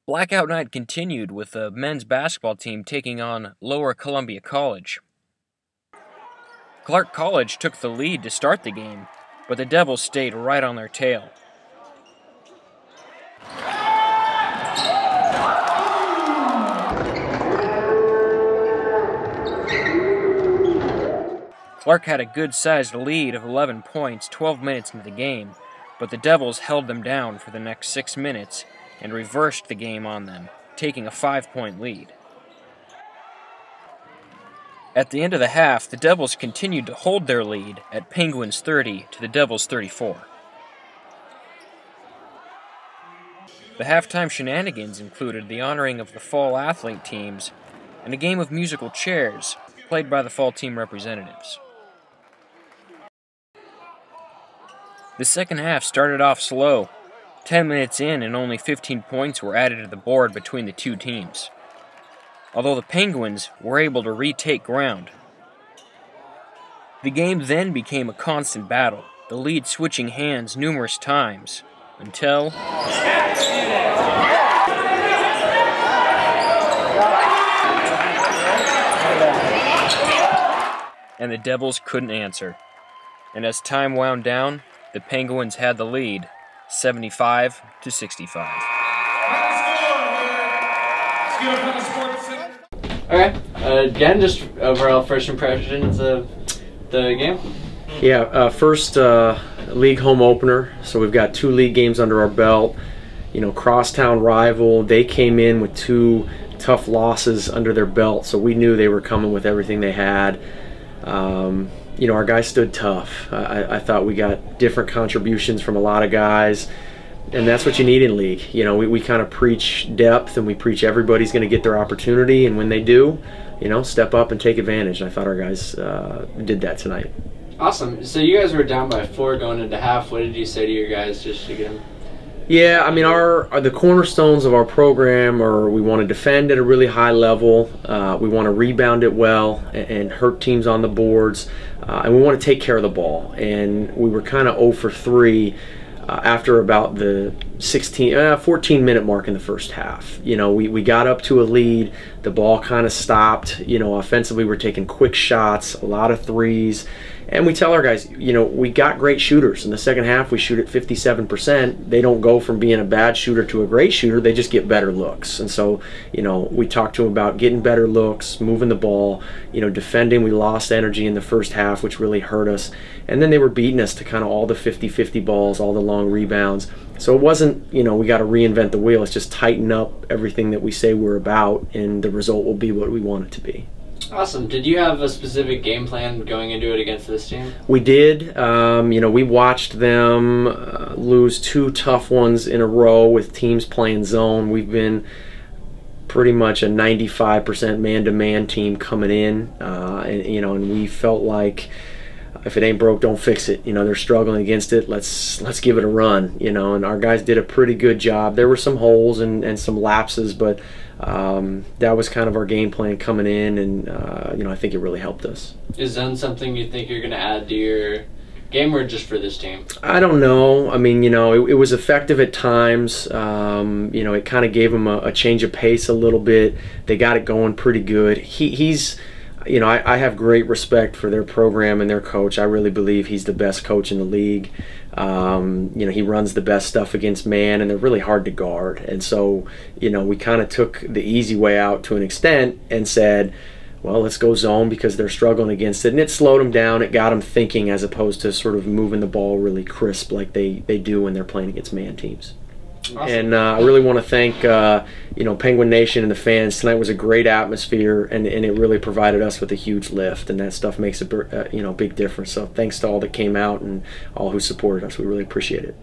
Blackout night continued with the men's basketball team taking on Lower Columbia College. Clark College took the lead to start the game, but the Devils stayed right on their tail. Clark had a good-sized lead of 11 points 12 minutes into the game, but the Devils held them down for the next 6 minutes and reversed the game on them, taking a 5-point lead. At the end of the half, the Devils continued to hold their lead at Penguins 30 to the Devils 34. The halftime shenanigans included the honoring of the fall athlete teams and a game of musical chairs played by the fall team representatives. The second half started off slow. 10 minutes in and only 15 points were added to the board between the two teams, although the Penguins were able to retake ground. The game then became a constant battle, the lead switching hands numerous times, until and the Devils couldn't answer. And as time wound down, the Penguins had the lead, 75 to 65. Okay, again, just overall first impressions of the game? Yeah, first league home opener, so we've got 2 league games under our belt. You know, crosstown rival, they came in with 2 tough losses under their belt, so we knew they were coming with everything they had. You know, our guys stood tough. I thought we got different contributions from a lot of guys, and that's what you need in league. You know, we kind of preach depth, and we preach everybody's going to get their opportunity, and when they do, you know, step up and take advantage. And I thought our guys did that tonight. Awesome. So you guys were down by 4 going into half. What did you say to your guys just to get them? Yeah, I mean, the cornerstones of our program are we want to defend at a really high level, we want to rebound it well and hurt teams on the boards, and we want to take care of the ball. And we were kind of 0 for 3 after about the 14-minute mark in the first half. You know, we got up to a lead, the ball kind of stopped. You know, offensively we're taking quick shots, a lot of threes. And we tell our guys, you know, we got great shooters. In the second half, we shoot at 57%. They don't go from being a bad shooter to a great shooter. They just get better looks. And so, you know, we talked to them about getting better looks, moving the ball, you know, defending. We lost energy in the first half, which really hurt us. And then they were beating us to kind of all the 50-50 balls, all the long rebounds. So it wasn't, you know, we got to reinvent the wheel. It's just tighten up everything that we say we're about, and the result will be what we want it to be. Awesome. Did you have a specific game plan going into it against this team? We did. You know, we watched them lose 2 tough ones in a row with teams playing zone. We've been pretty much a 95% man-to-man team coming in, and you know, and we felt like if it ain't broke, don't fix it. You know, they're struggling against it. Let's give it a run. You know, and our guys did a pretty good job. There were some holes and some lapses, but that was kind of our game plan coming in, and you know, I think it really helped us. Is zone something you think you're going to add to your game, or just for this team? I don't know. I mean, you know, it was effective at times. You know, it kind of gave them a change of pace a little bit. They got it going pretty good. He's you know, I have great respect for their program and their coach. I really believe he's the best coach in the league. You know, he runs the best stuff against man, and they're really hard to guard. And so, you know, we kind of took the easy way out to an extent and said, well, let's go zone because they're struggling against it. And it slowed them down. It got them thinking as opposed to sort of moving the ball really crisp like they do when they're playing against man teams. Awesome. And I really want to thank you know, Penguin Nation and the fans. Tonight was a great atmosphere, and it really provided us with a huge lift, and that stuff makes a you know, big difference. So thanks to all that came out and all who supported us. We really appreciate it.